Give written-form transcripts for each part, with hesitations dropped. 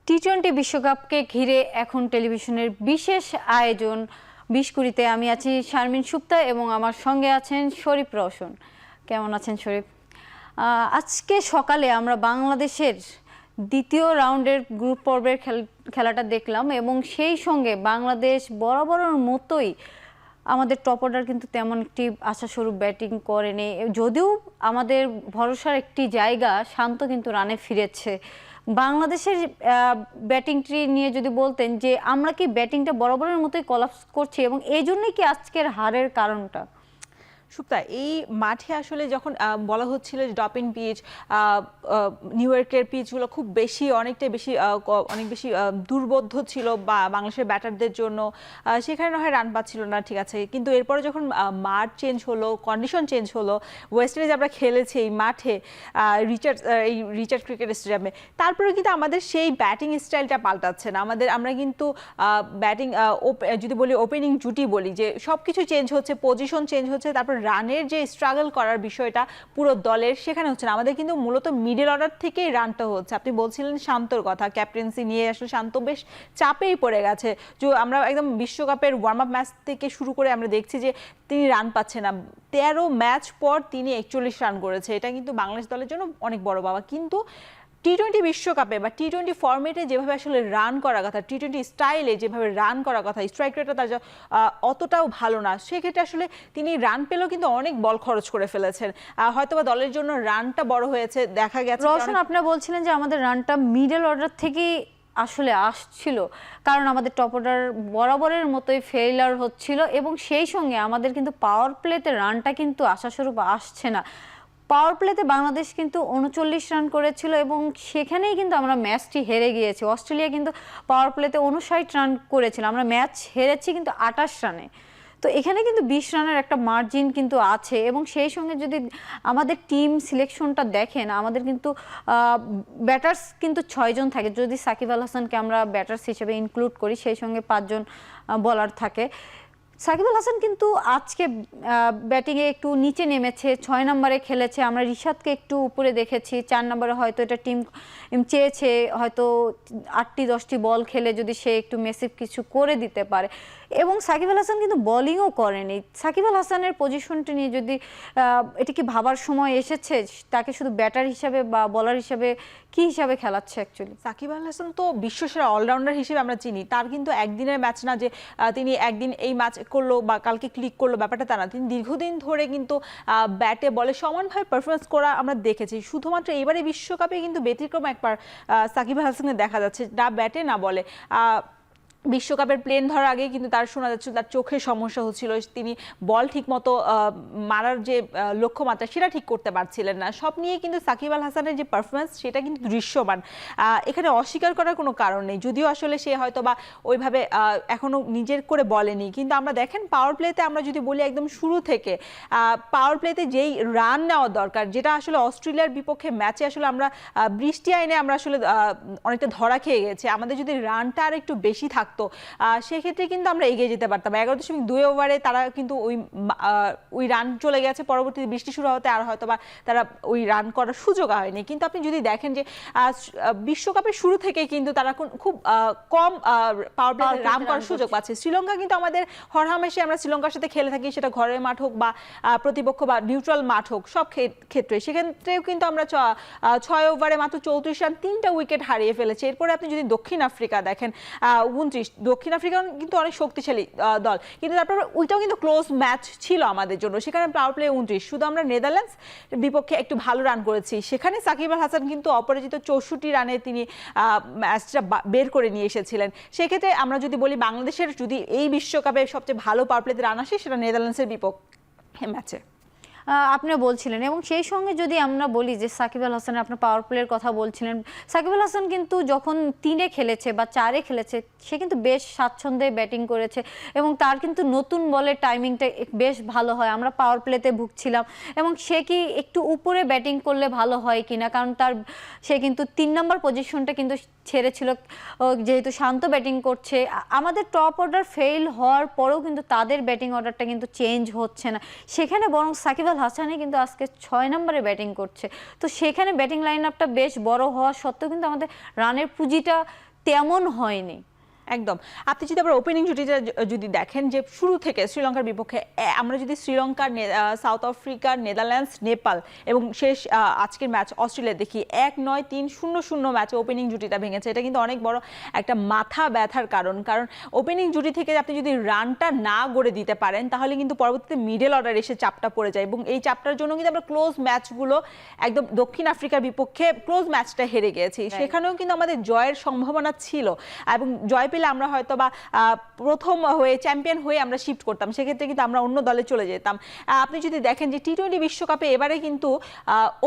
টি-20 বিশ্বকাপকে ঘিরে এখন টেলিভিশনের বিশেষ আয়োজন 20 কুড়িতে। আমি আছি শারমিন সুপ্তা এবং আমার সঙ্গে আছেন শরীফ রওশন। কেমন আছেন শরীফ? আজকে সকালে আমরা বাংলাদেশের দ্বিতীয় রাউন্ডের গ্রুপ পর্বের খেলাটা দেখলাম এবং সেই সঙ্গে বাংলাদেশ বরাবরের মতোই আমাদের টপ অর্ডার কিন্তু তেমন একটি আশাস্বরূপ ব্যাটিং করেনি, যদিও আমাদের ভরসার একটি জায়গা শান্ত কিন্তু রানে ফিরেছে। বাংলাদেশের ব্যাটিংটি নিয়ে যদি বলতেন যে আমরা কি ব্যাটিংটা বরাবরের মতোই কলাপস করছি এবং এই জন্যই কি আজকের হারের কারণটা? সুপ্তা, এই মাঠে আসলে যখন বলা হচ্ছিল যে ড্রপ ইন পিচ, নিউ ইয়র্কের পিচগুলো খুব বেশি অনেক বেশি দুর্বোধ্য ছিল বা বাংলাদেশের ব্যাটারদের জন্য, সেখানে না হয় রান পাচ্ছিল না, ঠিক আছে, কিন্তু এরপরে যখন মাঠ চেঞ্জ হলো, কন্ডিশন চেঞ্জ হলো, ওয়েস্ট ইন্ডিজ আমরা খেলেছি এই মাঠে রিচার্ড ক্রিকেট স্টেডিয়ামে, তারপরে কিন্তু আমাদের সেই ব্যাটিং স্টাইলটা পাল্টাচ্ছে না। আমরা কিন্তু ব্যাটিং যদি বলি ওপেনিং জুটি বলি যে সব কিছু চেঞ্জ হচ্ছে, পজিশন চেঞ্জ হচ্ছে, তারপর রানের যে স্ট্রাগল করার বিষয়টা পুরো দলের সেখানে হচ্ছে না। আমাদের কিন্তু মূলত মিডল অর্ডার থেকেই রানটা হচ্ছে। আপনি বলছিলেন শান্তর কথা, ক্যাপ্টেন্সি নিয়ে আসলে শান্ত বেশ চাপেই পড়ে গেছে। যে আমরা একদম বিশ্বকাপের ওয়ার্ম আপ ম্যাচ থেকে শুরু করে আমরা দেখছি যে তিনি রান পাচ্ছে না। 13 ম্যাচ পর তিনি 41 রান করেছে, এটা কিন্তু বাংলাদেশ দলের জন্য অনেক বড় পাওয়া। কিন্তু টি-20 বিশ্বকাপে বা টি-20 ফরম্যাটে যেভাবে আসলে রান করার কথা, টি-20 স্টাইলে যেভাবে রান করার কথা, স্ট্রাইক রেটটা তার অতটাও ভালো না। সেক্ষেত্রে আসলে তিনি রান পেলেও কিন্তু অনেক বল খরচ করে ফেলেছেন। হয়তোবা দলের জন্য রানটা বড় হয়েছে দেখা গেছে। রওশন, আপনি বলছিলেন যে আমাদের রানটা মিডল অর্ডার থেকেই আসলে আসছিল, কারণ আমাদের টপ অর্ডার বরাবরের মতোই ফেইলার হচ্ছিল এবং সেই সঙ্গে আমাদের কিন্তু পাওয়ার প্লেতে রানটা কিন্তু আশাস্বরূপ আসছে না। পাওয়ার প্লেতে বাংলাদেশ কিন্তু 39 রান করেছিল এবং সেখানেই কিন্তু আমরা ম্যাচটি হেরে গিয়েছি। অস্ট্রেলিয়া কিন্তু পাওয়ার প্লেতে 59 রান করেছিল, আমরা ম্যাচ হেরেছি কিন্তু 28 রানে। তো এখানে কিন্তু 20 রানের একটা মার্জিন কিন্তু আছে এবং সেই সঙ্গে যদি আমাদের টিম সিলেকশনটা দেখেন, আমাদের কিন্তু ব্যাটার্স কিন্তু 6 জন থাকে, যদি সাকিব আল হাসানকে আমরা ব্যাটার্স হিসেবে ইনক্লুড করি, সেই সঙ্গে 5 জন বোলার থাকে। সাকিব আল হাসান কিন্তু আজকে ব্যাটিংয়ে একটু নিচে নেমেছে, 6 নম্বরে খেলেছে। আমরা রিশাদকে একটু উপরে দেখেছি, 4 নম্বরে হয়তো এটা টিম চেয়েছে, হয়তো 8টি 10টি বল খেলে যদি সে একটু মেসিভ কিছু করে দিতে পারে। এবং সাকিব আল হাসান কিন্তু বোলিংও করেনি। সাকিব আল হাসানের পজিশনটি নিয়ে যদি এটা কি ভাবার সময় এসেছে, তাকে শুধু ব্যাটার হিসাবে বা বোলার হিসাবে কি হিসাবে খেলাচ্ছে? অ্যাকচুয়ালি সাকিব আল হাসান তো বিশ্বসেরা অলরাউন্ডার হিসেবে আমরা চিনি। তার কিন্তু একদিনের ম্যাচ না যে তিনি একদিন এই ম্যাচ করলো বা কালকে ক্লিক করলো, ব্যাপারটা তা না। তিনি দীর্ঘদিন ধরে কিন্তু ব্যাটে বলে সমানভাবে পারফরমেন্স করা আমরা দেখেছি। শুধুমাত্র এবারে বিশ্বকাপে কিন্তু ব্যতিক্রম একবার সাকিব আল হাসানকে দেখা যাচ্ছে, না ব্যাটে না বলে। বিশ্বকাপের প্লেন ধরার আগে কিন্তু তার শোনা যাচ্ছিল তার চোখের সমস্যা হচ্ছিল, তিনি বল ঠিকমতো মারার যে লক্ষ্যমাত্রা সেটা ঠিক করতে পারছিলেন না। সব নিয়ে কিন্তু সাকিব আল হাসানের যে পারফরমেন্স সেটা কিন্তু দৃশ্যমান, এখানে অস্বীকার করার কোনো কারণ নেই। যদিও আসলে সে হয়তো বা ওইভাবে এখনো নিজের করে বলেনি, কিন্তু আমরা দেখেন পাওয়ার প্লেতে আমরা যদি বলি একদম শুরু থেকে পাওয়ার প্লেতে যেই রান নেওয়া দরকার, যেটা আসলে অস্ট্রেলিয়ার বিপক্ষে ম্যাচে আসলে আমরা বৃষ্টি আইনে আমরা আসলে অনেকটা ধরা খেয়ে গেছি। আমাদের যদি রানটা আর একটু বেশি থাকতো সেক্ষেত্রে কিন্তু আমরা এগিয়ে যেতে পারতাম। 11.2 ওভারে তারা কিন্তু ওই রান চলে গেছে, পরবর্তী বৃষ্টি শুরু হতে আর হয়তো বা তারা ওই রান করার সুযোগ হয়নি। কিন্তু আপনি যদি দেখেন যে বিশ্বকাপের শুরু থেকে কিন্তু তারা খুব কম পাওয়ার প্লেতে রান করার সুযোগ পাচ্ছে। শ্রীলঙ্কা কিন্তু আমাদের হরহামেশে আমরা শ্রীলঙ্কার সাথে খেলে থাকি, সেটা ঘরের মাঠ হোক বা প্রতিপক্ষ বা নিউট্রাল মাঠ হোক, সব ক্ষেত্রে সেক্ষেত্রেও কিন্তু আমরা 6 ওভারে মাত্র 34 রান, 3টা উইকেট হারিয়ে ফেলেছে। এরপরে আপনি যদি দক্ষিণ আফ্রিকা দেখেন 29, দক্ষিণ আফ্রিকা কিন্তু অনেক শক্তিশালী দল, কিন্তু তারপর ওইটাও কিন্তু ক্লোজ ম্যাচ ছিল আমাদের জন্য, সেখানে পাওয়ার প্লে 29। শুধু আমরা নেদারল্যান্ডস বিপক্ষে একটু ভালো রান করেছি, সেখানে সাকিব আল হাসান কিন্তু অপরাজিত 64 রানে তিনি ম্যাচটা বের করে নিয়ে এসেছিলেন। সেক্ষেত্রে আমরা যদি বলি বাংলাদেশের যদি এই বিশ্বকাপে সবচেয়ে ভালো পাওয়ার প্লেতে রান আসে সেটা নেদারল্যান্ডসের বিপক্ষে ম্যাচে। আপনি বলছিলেন। এবং সেই সঙ্গে যদি আমরা বলি যে সাকিব আল হাসানের, আপনার পাওয়ার প্লের কথা বলছিলেন, সাকিব আল হাসান কিন্তু যখন 3-এ খেলেছে বা 4-এ খেলেছে সে কিন্তু বেশ স্বাচ্ছন্দ্যে ব্যাটিং করেছে এবং তার কিন্তু নতুন বলের টাইমিংটা বেশ ভালো হয়। আমরা পাওয়ার প্লেতে ভুগছিলাম এবং সে কি একটু উপরে ব্যাটিং করলে ভালো হয় কিনা, কারণ সে কিন্তু 3 নম্বর পজিশনটা কিন্তু ছেড়েছিল যেহেতু শান্ত ব্যাটিং করছে। আমাদের টপ অর্ডার ফেল হওয়ার পরেও কিন্তু তাদের ব্যাটিং অর্ডারটা কিন্তু চেঞ্জ হচ্ছে না, সেখানে বরং সাকিব আল হাসানই কিন্তু আজকে 6 নম্বরে ব্যাটিং করছে। তো সেখানে ব্যাটিং লাইন আপটা বেশ বড় হওয়া সত্ত্বেও কিন্তু আমাদের রানের পুঁজিটা তেমন হয়নি। একদম। আপনি যদি আবার ওপেনিং জুটিটা যদি দেখেন যে শুরু থেকে শ্রীলঙ্কার বিপক্ষে আমরা যদি শ্রীলঙ্কার, সাউথ আফ্রিকার, নেদারল্যান্ডস, নেপাল এবং শেষ আজকের ম্যাচ অস্ট্রেলিয়া দেখি 1-9-3-0-0 ম্যাচে ওপেনিং জুটিটা ভেঙেছে। এটা কিন্তু অনেক বড় একটা মাথা ব্যথার কারণ ওপেনিং জুটি থেকে আপনি যদি রানটা না গড়ে দিতে পারেন তাহলে কিন্তু পরবর্তীতে মিডল অর্ডার এসে চাপটা পড়ে যায় এবং এই চাপটার জন্য কিন্তু আমরা ক্লোজ ম্যাচগুলো একদম দক্ষিণ আফ্রিকার বিপক্ষে ক্লোজ ম্যাচটা হেরে গেছি। সেখানেও কিন্তু আমাদের জয়ের সম্ভাবনা ছিল এবং জয় আমরা হয়তো বা প্রথম হয়ে চ্যাম্পিয়ন হয়ে আমরা শিফট করতাম, সেক্ষেত্রে কিন্তু আমরা অন্য দলে চলে যেতাম। আপনি যদি দেখেন যে টি-20 বিশ্বকাপে এবারে কিন্তু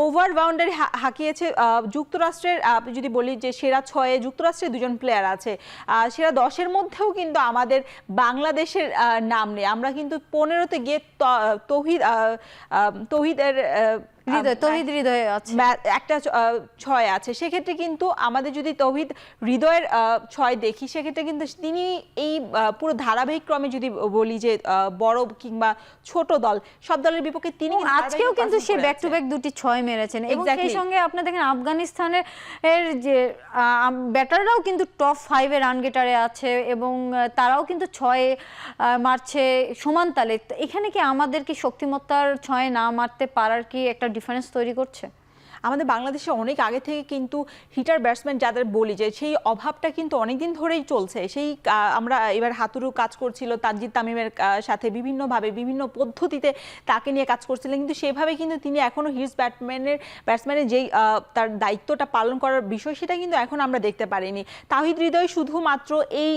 ওভার বাউন্ডারি হাঁকিয়েছে যুক্তরাষ্ট্রের। আপনি যদি বলি যে সেরা 6-এ যুক্তরাষ্ট্রের 2জন প্লেয়ার আছে, সেরা 10-এর মধ্যেও কিন্তু আমাদের বাংলাদেশের নাম নেই। আমরা কিন্তু 15তে গিয়ে তৌহিদের হৃদয় আছে একটা 6 আছে। সেক্ষেত্রে কিন্তু আমাদের যদি তৌহিদ হৃদয়ের 6 দেখি সেক্ষেত্রে কিন্তু তিনি এই পুরো ধারাবাহিক ক্রমে যদি বলি যে বড় কিংবা ছোট দল সব দলের বিপক্ষে তিনি আজকেও কিন্তু সে ব্যাক টু ব্যাক 2টি 6 মেরেছেন এবং সেই সঙ্গে আপনি দেখেন আফগানিস্তানের যে ব্যাটাররাও কিন্তু টপ 5-এ রান গেটারে আছে এবং তারাও কিন্তু 6 মারছে সমান তালে। এখানে কি আমাদের কি শক্তিমত্তার 6 না মারতে পারার কি একটা ডিফারেন্স তৈরি করছে? আমাদের বাংলাদেশে অনেক আগে থেকে কিন্তু হিটার ব্যাটসম্যান যাদের বলি যে সেই অভাবটা কিন্তু অনেকদিন ধরেই চলছে। সেই আমরা এবার হাতুরু কাজ করছিল তানজিদ তামিমের সাথে বিভিন্নভাবে বিভিন্ন পদ্ধতিতে তাকে নিয়ে কাজ করছিলেন, কিন্তু সেভাবে কিন্তু তিনি এখনো হিটস ব্যাটসম্যানের যেই তার দায়িত্বটা পালন করার বিষয় সেটা কিন্তু এখন আমরা দেখতে পারিনি। তাহিদ হৃদয় শুধুমাত্র এই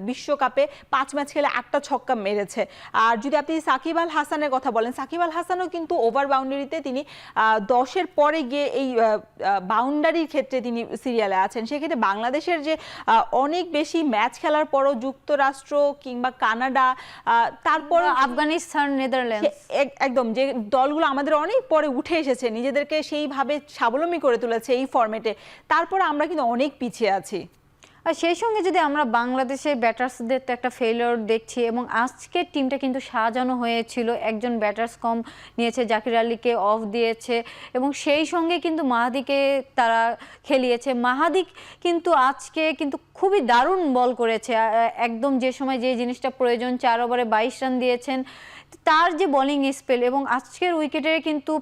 বিশ্বকাপে 5 ম্যাচ খেলে 8টা ছক্কা মেরেছে। আর যদি আপনি সাকিব আল হাসানের কথা বলেন, সাকিব আল হাসানও কিন্তু ওভার বাউন্ডারিতে তিনি 10-এর পরে গিয়ে এই বাউন্ডারির ক্ষেত্রে তিনি সিরিয়ালে আছেন। সেক্ষেত্রে বাংলাদেশের যে অনেক বেশি ম্যাচ খেলার পরও যুক্তরাষ্ট্র কিংবা কানাডা, তারপর আফগানিস্তান, নেদারল্যান্ডস, একদম যে দলগুলো আমাদের অনেক পরে উঠে এসেছে, নিজেদেরকে সেইভাবে স্বাবলম্বী করে তুলেছে এই ফরম্যাটে, তারপর আমরা কিন্তু অনেক পিছিয়ে আছি। আর সেই সঙ্গে যদি আমরা বাংলাদেশের ব্যাটার্সদের তো একটা ফেলিওর দেখছি এবং আজকের টিমটা কিন্তু সাজানো হয়েছিল, একজন ব্যাটার্স কম নিয়েছে, জাকির আলীকে অফ দিয়েছে এবং সেই সঙ্গে কিন্তু মাহাদিকে তারা খেলিয়েছে। মাহাদি কিন্তু আজকে কিন্তু খুবই দারুণ বল করেছে, একদম যে সময় যে জিনিসটা প্রয়োজন, 4 ওভারে 22 রান দিয়েছেন। তার যে বোলিং স্পেল এবং আজকের উইকেটে কিন্তু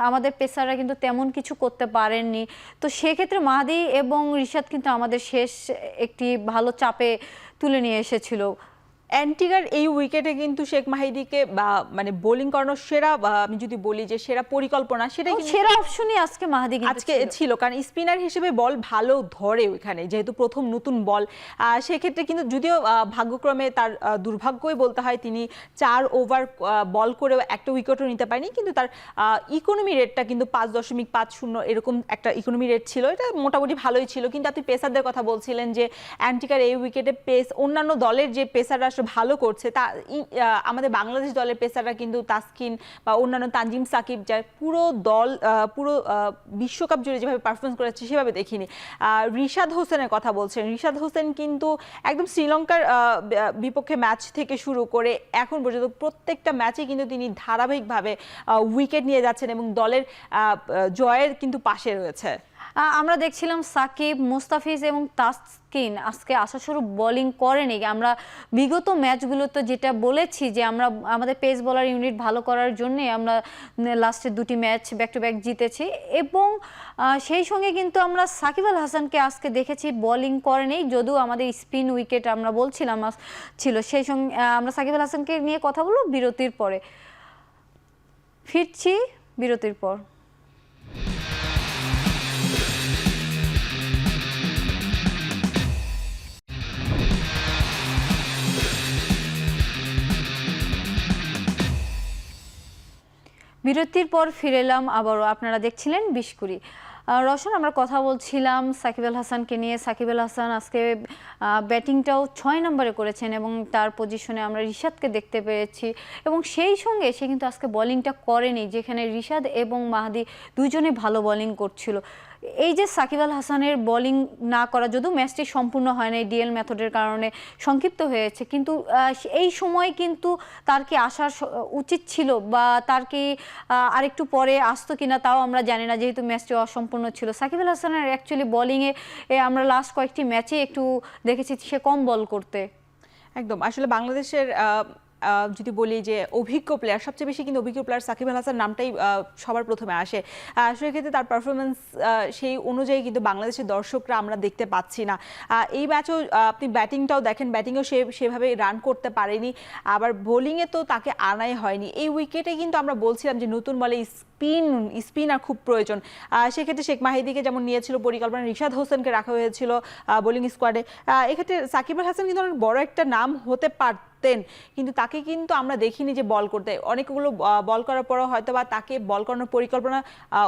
আমাদের পেসাররা কিন্তু তেমন কিছু করতে পারেননি। তো সেক্ষেত্রে মাহাদি এবং রিশাদ কিন্তু আমাদের শেষ একটি ভালো চাপে তুলে নিয়ে এসেছিল। অ্যান্টিগার এই উইকেটে কিন্তু শেখ মাহিদিকে মানে বোলিং করানোর সেরা, আমি যদি বলি যে সেরা পরিকল্পনা, সেটাই সেরা অপশনই আজকে মাহাদি আজকে ছিল, কারণ স্পিনার হিসেবে বল ভালো ধরে ওইখানে, যেহেতু প্রথম নতুন বল। সেক্ষেত্রে কিন্তু যদিও ভাগ্যক্রমে তার দুর্ভাগ্যই বলতে হয়, তিনি 4 ওভার বল করেও একটা উইকেটও নিতে পারেনি, কিন্তু তার ইকোনমি রেটটা কিন্তু 5.50 এরকম একটা ইকোনমি রেট ছিল, এটা মোটামুটি ভালোই ছিল। কিন্তু আপনি পেসারদের কথা বলছিলেন যে অ্যান্টিগার এই উইকেটে অন্যান্য দলের যে পেসাররা ভালো করছে, তা আমাদের বাংলাদেশ দলের পেসাররা কিন্তু তাসকিন বা অন্যান্য তানজিম সাকিব যা পুরো দল পুরো বিশ্বকাপ জুড়ে যেভাবে পারফরমেন্স করেছে সেভাবে দেখিনি। রিশাদ হোসেনের কথা বলছেন, রিশাদ হোসেন কিন্তু একদম শ্রীলঙ্কার বিপক্ষে ম্যাচ থেকে শুরু করে এখন পর্যন্ত প্রত্যেকটা ম্যাচে কিন্তু তিনি ধারাবাহিকভাবে উইকেট নিয়ে যাচ্ছেন এবং দলের জয়ের কিন্তু পাশে রয়েছে। আমরা দেখছিলাম সাকিব, মুস্তাফিজ এবং তাসকিন আজকে আশাস্বরূপ বোলিং করেনি। আমরা বিগত ম্যাচগুলোতে যেটা বলেছি যে আমরা আমাদের পেস বোলার ইউনিট ভালো করার জন্যে আমরা লাস্টের 2টি ম্যাচ ব্যাক টু ব্যাক জিতেছি এবং সেই সঙ্গে কিন্তু আমরা সাকিব আল হাসানকে আজকে দেখেছি বোলিং করেনি, যদিও আমাদের স্পিন উইকেট আমরা বলছিলাম ছিল। সেই সঙ্গে আমরা সাকিব আল হাসানকে নিয়ে কথা বলবো বিরতির পরে। ফিরছি বিরতির পর। বিরতির পর ফিরে এলাম আবারও। আপনারা দেখছিলেন 20 কুড়ি। রওশন, আমরা কথা বলছিলাম সাকিব আল হাসানকে নিয়ে। সাকিব আল হাসান আজকে ব্যাটিংটাও 6 নম্বরে করেছেন এবং তার পজিশনে আমরা রিশাদকে দেখতে পেয়েছি এবং সেই সঙ্গে সে কিন্তু আজকে বোলিংটা করেনি, যেখানে রিশাদ এবং মাহদি দুজনে ভালো বোলিং করছিল। এই যে সাকিব আল হাসানের বোলিং না করা, যদিও ম্যাচটি সম্পূর্ণ হয় না ডিএল মেথডের কারণে সংক্ষিপ্ত হয়েছে, কিন্তু এই সময় কিন্তু তার কি আসার উচিত ছিল বা তার কি আরেকটু পরে আসতো কিনা তাও আমরা জানি না, যেহেতু ম্যাচটি অসম্পূর্ণ ছিল। সাকিব আল হাসানের অ্যাকচুয়ালি বোলিংয়ে আমরা লাস্ট কয়েকটি ম্যাচে একটু দেখেছি সে কম বল করতে। একদম, আসলে বাংলাদেশের যদি বলি যে অভিজ্ঞ প্লেয়ার, সবচেয়ে বেশি কিন্তু অভিজ্ঞ প্লেয়ার সাকিব আল হাসান নামটাই সবার প্রথমে আসে। সেক্ষেত্রে তার পারফরমেন্স সেই অনুযায়ী কিন্তু বাংলাদেশের দর্শকরা আমরা দেখতে পাচ্ছি না। এই ম্যাচও আপনি ব্যাটিংটাও দেখেন, ব্যাটিংও সেভাবে রান করতে পারেনি, আবার বোলিংয়ে তো তাকে আনাই হয়নি। এই উইকেটে কিন্তু আমরা বলছিলাম যে নতুন বলে স্পিনার খুব প্রয়োজন। সেক্ষেত্রে শেখ মাহিদিকে যেমন নিয়েছিল পরিকল্পনা, রিশাদ হোসেনকে রাখা হয়েছিল বোলিং স্কোয়াডে। এক্ষেত্রে সাকিব আল হাসান কিন্তু অনেক বড় একটা নাম হতে পারতেন, কিন্তু তাকে কিন্তু আমরা দেখিনি যে বল করতে। অনেকগুলো বল করার পরও হয়তো বা তাকে বল করানোর পরিকল্পনা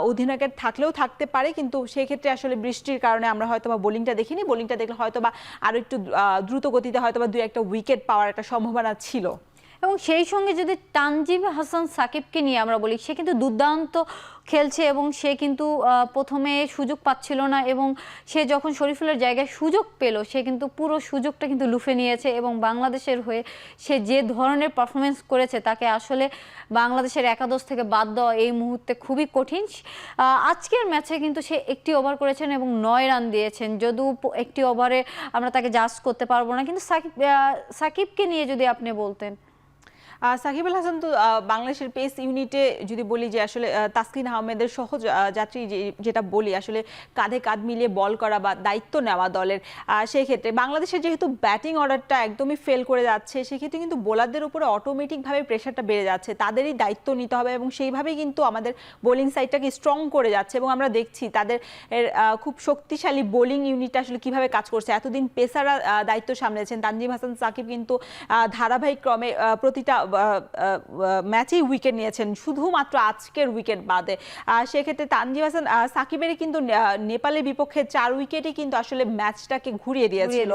অধিনায়কের থাকলেও থাকতে পারে, কিন্তু সেক্ষেত্রে আসলে বৃষ্টির কারণে আমরা হয়তো বা বোলিংটা দেখিনি। বোলিংটা দেখলে হয়তো বা আরও একটু দ্রুত গতিতে হয়তো বা 2-1টা উইকেট পাওয়ার একটা সম্ভাবনা ছিল। এবং সেই সঙ্গে যদি তানজিম হাসান সাকিবকে নিয়ে আমরা বলি, সে কিন্তু দুর্দান্ত খেলছে এবং সে কিন্তু প্রথমে সুযোগ পাচ্ছিল না এবং সে যখন শরীফুলের জায়গায় সুযোগ পেল সে কিন্তু পুরো সুযোগটা কিন্তু লুফে নিয়েছে এবং বাংলাদেশের হয়ে সে যে ধরনের পারফরমেন্স করেছে তাকে আসলে বাংলাদেশের একাদশ থেকে বাদ দেওয়া এই মুহূর্তে খুবই কঠিন। আজকের ম্যাচে কিন্তু সে একটি ওভার করেছেন এবং 9 রান দিয়েছেন, যদিও একটি ওভারে আমরা তাকে জাজ করতে পারবো না, কিন্তু সাকিবকে নিয়ে যদি আপনি বলতেন। সাকিব আল হাসান তো বাংলাদেশের পেস ইউনিটে যদি বলি যে আসলে তাসকিন আহমেদের সহজ যাত্রী যেটা বলি, আসলে কাঁধে কাঁধ মিলিয়ে বল করা বা দায়িত্ব নেওয়া দলের, সেই ক্ষেত্রে বাংলাদেশের যেহেতু ব্যাটিং অর্ডারটা একদমই ফেল করে যাচ্ছে, সেক্ষেত্রে কিন্তু বোলারদের উপরে অটোমেটিকভাবে প্রেশারটা বেড়ে যাচ্ছে, তাদেরই দায়িত্ব নিতে হবে এবং সেইভাবেই কিন্তু আমাদের বোলিং সাইডটাকে স্ট্রং করে যাচ্ছে এবং আমরা দেখছি তাদের খুব শক্তিশালী বোলিং ইউনিটটা আসলে কিভাবে কাজ করছে। এতদিন পেসাররা দায়িত্ব সামলেছেন, তানজিম হাসান সাকিব কিন্তু ধারাবাহিক ক্রমে প্রতিটা ম্যাচেই উইকেট নিয়েছেন, শুধুমাত্র আজকের উইকেট বাদে। সেক্ষেত্রে তানজিম হাসান সাকিবেরই কিন্তু নেপালের বিপক্ষে 4 উইকেটই কিন্তু আসলে ম্যাচটাকে ঘুরিয়ে দিয়েছিল।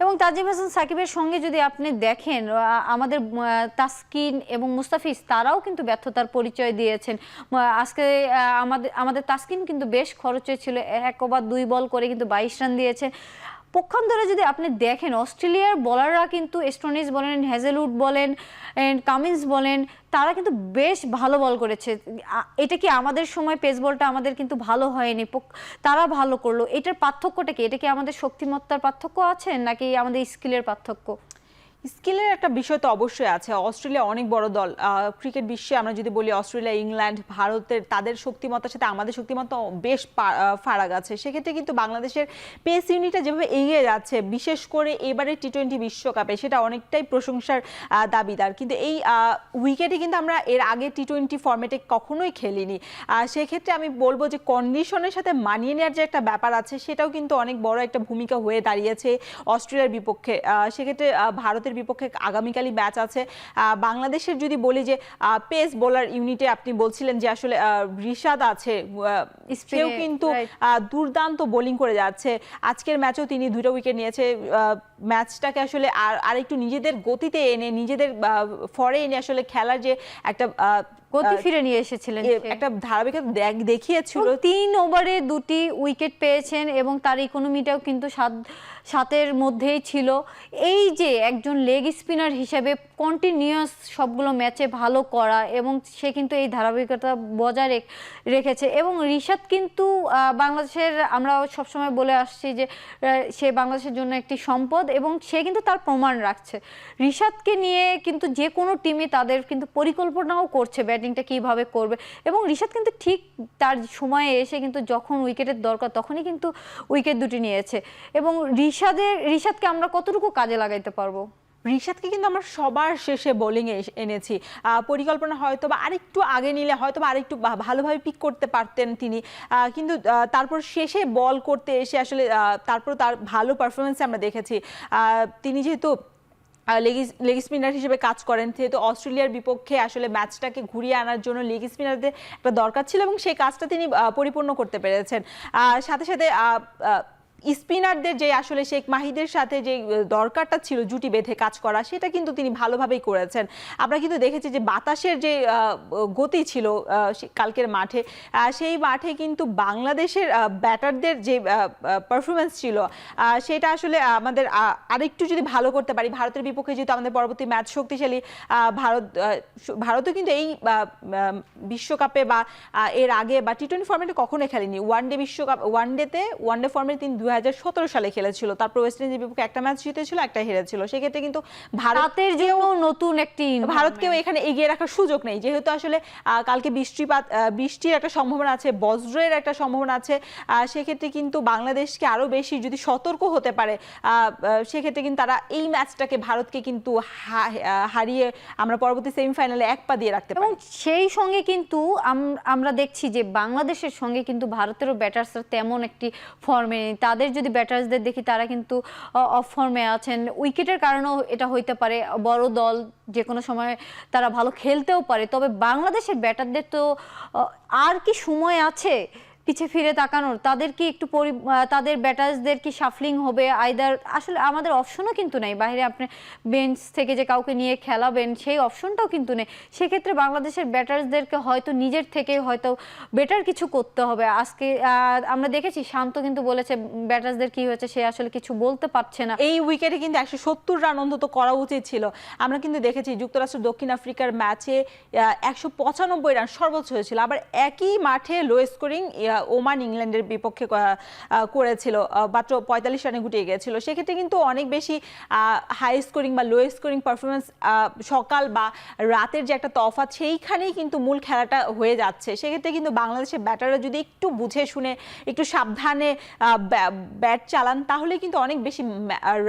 এবং তানজিম হাসান সাকিবের সঙ্গে যদি আপনি দেখেন আমাদের তাসকিন এবং মুস্তাফিজ তারাও কিন্তু ব্যর্থতার পরিচয় দিয়েছেন। আজকে আমাদের তাসকিন কিন্তু বেশ খরচে ছিল, 1 ওভার 2 বল করে কিন্তু 22 রান দিয়েছে। পক্ষান্তরে যদি আপনি দেখেন অস্ট্রেলিয়ার বোলাররা কিন্তু স্টোনিস বলেন, হ্যাজেলউড বলেন, কামিন্স বলেন, তারা কিন্তু বেশ ভালো বল করেছে। এটা কি আমাদের সময় পেস বলটা আমাদের কিন্তু ভালো হয়নি, তারা ভালো করলো, এটার পার্থক্যটা কি? এটা কি আমাদের শক্তিমত্তার পার্থক্য আছে নাকি আমাদের স্কিলের পার্থক্য? স্কিলের একটা বিষয় তো অবশ্যই আছে। অস্ট্রেলিয়া অনেক বড় দল, ক্রিকেট বিশ্বে আমরা যদি বলি অস্ট্রেলিয়া, ইংল্যান্ড, ভারতের তাদের শক্তিমত্তার সাথে আমাদের শক্তিমত্তা বেশ ফারাক আছে। সেক্ষেত্রে কিন্তু বাংলাদেশের পেস ইউনিটটা যেভাবে এগিয়ে যাচ্ছে, বিশেষ করে এবারে টি-20 বিশ্বকাপে, সেটা অনেকটাই প্রশংসার দাবিদার। কিন্তু এই উইকেটে কিন্তু আমরা এর আগে টি-20 ফরম্যাটে কখনোই খেলিনি। সেক্ষেত্রে আমি বলবো যে কন্ডিশনের সাথে মানিয়ে নেওয়ার যে একটা ব্যাপার আছে সেটাও কিন্তু অনেক বড় একটা ভূমিকা হয়ে দাঁড়িয়েছে অস্ট্রেলিয়ার বিপক্ষে। সেক্ষেত্রে ভারতের বিপক্ষে আগামীকালই ম্যাচ আছে। বাংলাদেশের যদি বলি যে পেস বোলার ইউনিটে আপনি বলছিলেন যে আসলে রিশাদ আছে, সেও কিন্তু দুর্দান্ত বোলিং করে যাচ্ছে। আজকের ম্যাচেও তিনি 2টা উইকেট নিয়েছে। ম্যাচটাকে আসলে আর একটু নিজেদের গতিতে এনে, নিজেদের ফরে এনে আসলে খেলার যে একটা গতি ফিরে নিয়ে এসেছিলেন, একটা ধারাবাহিকতা দেখিয়েছিল। 3 ওভারে 2টি উইকেট পেয়েছেন এবং তার ইকোনমিটাও কিন্তু 7-এর মধ্যেই ছিল। এই যে একজন লেগ স্পিনার হিসেবে কন্টিনিউয়াস সবগুলো ম্যাচে ভালো করা এবং সে কিন্তু এই ধারাবাহিকতা বজায় রেখেছে। এবং রিশাদ কিন্তু বাংলাদেশের, আমরা সবসময় বলে আসছি যে সে বাংলাদেশের জন্য একটি সম্পদ এবং সে কিন্তু তার প্রমাণ রাখছে। রিশাদকে নিয়ে কিন্তু যে কোনো টিমে তাদের কিন্তু পরিকল্পনাও করছে ব্যাটিংটা কিভাবে করবে এবং রিশাদ কিন্তু ঠিক তার সময়ে এসে কিন্তু যখন উইকেটের দরকার তখনই কিন্তু উইকেট 2টি নিয়েছে। এবং রিশাদকে আমরা কতটুকু কাজে লাগাইতে পারবো? রিশাদকে কিন্তু আমরা সবার শেষে বোলিংয়ে এনেছি। পরিকল্পনা হয়তো বা আরেকটু আগে নিলে হয়তো বা আরেকটু ভালোভাবে পিক করতে পারতেন তিনি, কিন্তু তারপর শেষে বল করতে এসে আসলে তারপর তার ভালো পারফরমেন্স আমরা দেখেছি। তিনি যেহেতু লেগ স্পিনার হিসেবে কাজ করেন, যেহেতু অস্ট্রেলিয়ার বিপক্ষে আসলে ম্যাচটাকে ঘুরিয়ে আনার জন্য লেগ স্পিনারদের একটা দরকার ছিল এবং সেই কাজটা তিনি পরিপূর্ণ করতে পেরেছেন। সাথে সাথে স্পিনারদের যে আসলে শেখ মাহিদের সাথে যে দরকারটা ছিল জুটি বেঁধে কাজ করা, সেটা কিন্তু তিনি ভালোভাবেই করেছেন। আমরা কিন্তু দেখেছি যে বাতাসের যে গতি ছিল কালকের মাঠে, সেই মাঠে কিন্তু বাংলাদেশের ব্যাটারদের যে পারফরমেন্স ছিল সেটা আসলে আমাদের আরেকটু যদি ভালো করতে পারি। ভারতের বিপক্ষে যেহেতু আমাদের পরবর্তী ম্যাচ শক্তিশালী ভারতও কিন্তু এই বিশ্বকাপে বা এর আগে বা টি-20 ফর্মেটে কখনোই খেলেনি। ওয়ানডে বিশ্বকাপ ওয়ানডে ফর্মেটে তিনি 2017 সালে খেলেছিল, তারপর ওয়েস্ট ইন্ডিজের বিপক্ষে একটা ম্যাচ জিতেছিল, একটা হেরেছিল। সেক্ষেত্রে কিন্তু ভারতের জন্য নতুন একটি ভারতকেও এখানে এগিয়ে রাখার সুযোগ নেই, যেহেতু আসলে কালকে বৃষ্টির একটা সম্ভাবনা আছে, বজ্রের একটা সম্ভাবনা আছে। সেক্ষেত্রে কিন্তু বাংলাদেশকে আরো বেশি যদি সতর্ক হতে পারে, সেক্ষেত্রে কিন্তু তারা এই ম্যাচটাকে ভারতকে কিন্তু হারিয়ে আমরা পরবর্তী সেমিফাইনালে এক পা দিয়ে রাখতে পারি। এবং সেই সঙ্গে কিন্তু আমরা দেখছি যে বাংলাদেশের সঙ্গে কিন্তু ভারতেরও ব্যাটার্সরা তেমন একটি ফর্মে নেই। তাদের যদি ব্যাটার্সদের দেখি তারা কিন্তু অফ ফর্মে আছেন। উইকেটের কারণেও এটা হইতে পারে, বড় দল যে কোনো সময় তারা ভালো খেলতেও পারে। তবে বাংলাদেশের ব্যাটারদের তো আর কি সময় আছে পিছে ফিরে তাকানোর? তাদের কি একটু তাদের ব্যাটার্সদের কি শাফলিং হবে? আইদার আসলে আমাদের অপশনও কিন্তু নাই, বাইরে আপনি বেঞ্চ থেকে যে কাউকে নিয়ে খেলাবেন সেই অপশনটাও কিন্তু নেই। সেক্ষেত্রে বাংলাদেশের ব্যাটার্সদেরকে হয়তো নিজের থেকে হয়তো বেটার কিছু করতে হবে। আজকে আমরা দেখেছি শান্ত কিন্তু বলেছে ব্যাটার্সদের কি হয়েছে সে আসলে কিছু বলতে পারছে না। এই উইকেটে কিন্তু 170 রান অন্তত করা উচিত ছিল। আমরা কিন্তু দেখেছি যুক্তরাষ্ট্র দক্ষিণ আফ্রিকার ম্যাচে 195 রান সর্বোচ্চ হয়েছিল, আবার একই মাঠে লো স্কোরিং ওমান ইংল্যান্ডের বিপক্ষে করেছিল, মাত্র 45 রানে গুটিয়ে গিয়েছিল। সেক্ষেত্রে কিন্তু অনেক বেশি হাই স্কোরিং বা লো স্কোরিং পারফরমেন্স সকাল বা রাতের যে একটা তফাৎ, সেইখানেই কিন্তু মূল খেলাটা হয়ে যাচ্ছে। সেক্ষেত্রে কিন্তু বাংলাদেশের ব্যাটাররা যদি একটু বুঝে শুনে একটু সাবধানে ব্যাট চালান, তাহলে কিন্তু অনেক বেশি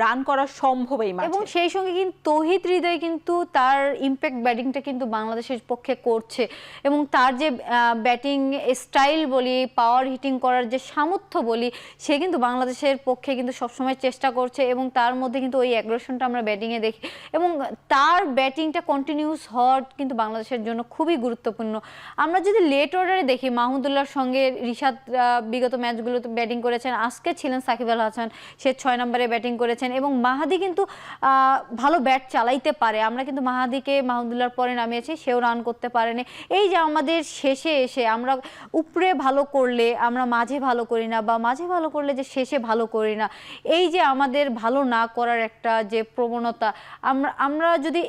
রান করা সম্ভব এই মাঠে। এবং সেই সঙ্গে কিন্তু তৌহিদ হৃদয় কিন্তু তার ইম্প্যাক্ট ব্যাটিংটা কিন্তু বাংলাদেশের পক্ষে করছে, এবং তার যে ব্যাটিং স্টাইল বলি, পাওয়ার হিটিং করার যে সামর্থ্য বলি, সে কিন্তু বাংলাদেশের পক্ষে কিন্তু সবসময় চেষ্টা করছে, এবং তার মধ্যে কিন্তু ওই অ্যাগ্রেশনটা আমরা ব্যাটিংয়ে দেখি, এবং তার ব্যাটিংটা কন্টিনিউস হওয়ার কিন্তু বাংলাদেশের জন্য খুবই গুরুত্বপূর্ণ। আমরা যদি লেট অর্ডারে দেখি, মাহমুদুল্লাহর সঙ্গে রিশাদ বিগত ম্যাচগুলোতে ব্যাটিং করেছেন, আজকে ছিলেন সাকিব আল হাসান, সে 6 নম্বরে ব্যাটিং করেছেন, এবং মাহাদি কিন্তু ভালো ব্যাট চালাইতে পারে। আমরা কিন্তু মাহাদিকে মাহমুদুল্লাহর পরে নামিয়েছি, সেও রান করতে পারেনি। এই যে আমাদের শেষে এসে আমরা উপরে ভালো করলে আমরা মাঝে ভালো করি না, বা মাঝে ভালো করলে যে শেষে ভালো করি না, এই যে আমাদের ভালো না করার একটা যে প্রবণতা, আমরা যদি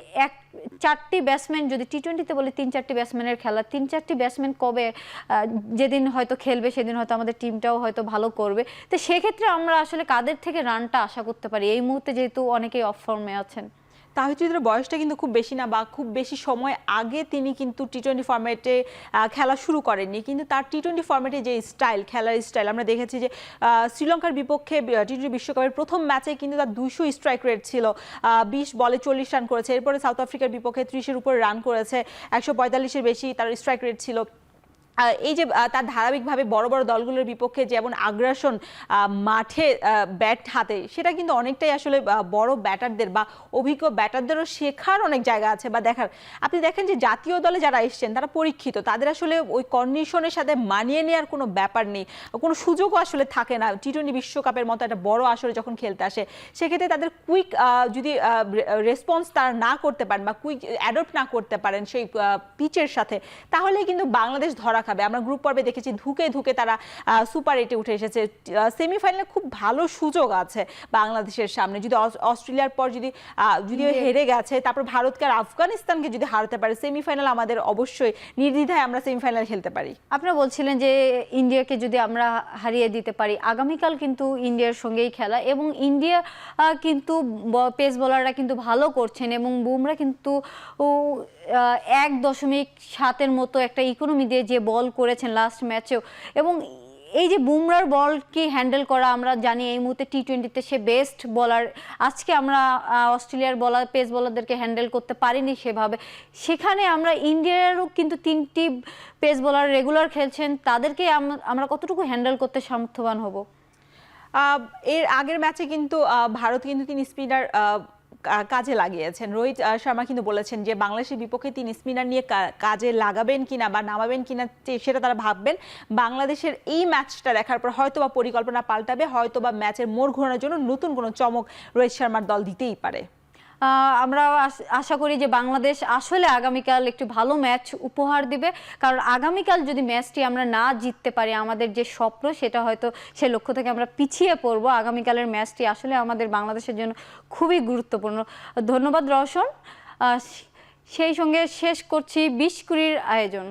4টি ব্যাটসম্যান যদি টি-20তে বলি 3-4টি ব্যাটসম্যানের খেলা, 3-4টি ব্যাটসম্যান কবে যেদিন হয়তো খেলবে সেদিন হয়তো আমাদের টিমটাও হয়তো ভালো করবে। তো সেক্ষেত্রে আমরা আসলে কাদের থেকে রানটা আশা করতে পারি এই মুহূর্তে, যেহেতু অনেকেই অফ ফর্মে আছেন? তাহিদের বয়সটা কিন্তু খুব বেশি না, বা খুব বেশি সময় আগে তিনি কিন্তু টি-20 ফরম্যাটে খেলা শুরু করেননি, কিন্তু তার টি-20 ফরম্যাটে যে স্টাইল, খেলার স্টাইল আমরা দেখেছি যে শ্রীলঙ্কার বিপক্ষে টি-20 বিশ্বকাপের প্রথম ম্যাচে কিন্তু তার 200 স্ট্রাইক রেট ছিল, 20 বলে 40 রান করেছে। এরপরে সাউথ আফ্রিকার বিপক্ষে 30-এর উপরে রান করেছে, 145-এর বেশি তার স্ট্রাইক রেট ছিল। এই যে তার ধারাবাহিকভাবে বড় বড় দলগুলোর বিপক্ষে যেমন আগ্রাসন মাঠে ব্যাট হাতে, সেটা কিন্তু অনেকটাই আসলে বড় ব্যাটারদের বা অভিজ্ঞ ব্যাটারদেরও শেখার অনেক জায়গা আছে বা দেখার। আপনি দেখেন যে জাতীয় দলে যারা এসছেন তারা পরীক্ষিত, তাদের আসলে ওই কন্ডিশনের সাথে মানিয়ে নেওয়ার কোনো ব্যাপার নেই, কোনো সুযোগও আসলে থাকে না। টি-20 বিশ্বকাপের মতো একটা বড় আসরে যখন খেলতে আসে, সেক্ষেত্রে তাদের কুইক যদি রেসপন্স তারা না করতে পারেন বা কুইক অ্যাডপ্ট না করতে পারেন সেই পিচের সাথে, তাহলে কিন্তু বাংলাদেশ ধরা খাবে। আমরা গ্রুপ পর্বে দেখেছি ধুকে ধুকে তারা সুপার 8-এ উঠে এসেছে। সেমিফাইনালে খুব ভালো সুযোগ আছে বাংলাদেশের সামনে, যদি অস্ট্রেলিয়ার পর যদি হেরে গেছে, তারপর ভারতকে আর আফগানিস্তানকে যদি হারাতে পারে, সেমিফাইনাল আমাদের অবশ্যই নির্দ্বিধায় আমরা সেমিফাইনাল খেলতে পারি। আপনারা বলছিলেন যে ইন্ডিয়াকে যদি আমরা হারিয়ে দিতে পারি, আগামীকাল কিন্তু ইন্ডিয়ার সঙ্গেই খেলা, এবং ইন্ডিয়া কিন্তু পেস বোলাররা কিন্তু ভালো করছেন, এবং বুমরা কিন্তু 1.7-এর মতো একটা ইকোনমি দিয়ে যে বল করেছেন লাস্ট ম্যাচেও, এবং এই যে বুমরার বলকে হ্যান্ডেল করা, আমরা জানি এই মুহূর্তে টি-20তে সে বেস্ট বলার। আজকে আমরা অস্ট্রেলিয়ার বলার পেস বলারদেরকে হ্যান্ডেল করতে পারিনি সেভাবে, সেখানে আমরা ইন্ডিয়ারও কিন্তু 3টি পেস বলার রেগুলার খেলছেন, তাদেরকে আমরা কতটুকু হ্যান্ডেল করতে সামর্থ্যবান হব? এর আগের ম্যাচে কিন্তু ভারত কিন্তু 3 স্পিনার কাজে লাগিয়েছেন। রোহিত শর্মা কিন্তু বলেছেন যে বাংলাদেশের বিপক্ষে তিনি স্পিনার নিয়ে কাজে লাগাবেন কিনা বা নামাবেন কিনা সেটা তারা ভাববেন। বাংলাদেশের এই ম্যাচটা দেখার পর হয়তোবা পরিকল্পনা পাল্টাবে, হয়তোবা ম্যাচের মোড় ঘোরানোর জন্য নতুন কোনো চমক রোহিত শর্মার দল দিতেই পারে। আমরা আশা করি যে বাংলাদেশ আসলে আগামীকাল একটি ভালো ম্যাচ উপহার দিবে, কারণ আগামীকাল যদি ম্যাচটি আমরা না জিততে পারি আমাদের যে স্বপ্ন সেটা হয়তো সে লক্ষ্য থেকে আমরা পিছিয়ে পড়বো। আগামীকালের ম্যাচটি আসলে আমাদের বাংলাদেশের জন্য খুবই গুরুত্বপূর্ণ। ধন্যবাদ রওশন। সেই সঙ্গে শেষ করছি 20 কুড়ির আয়োজন।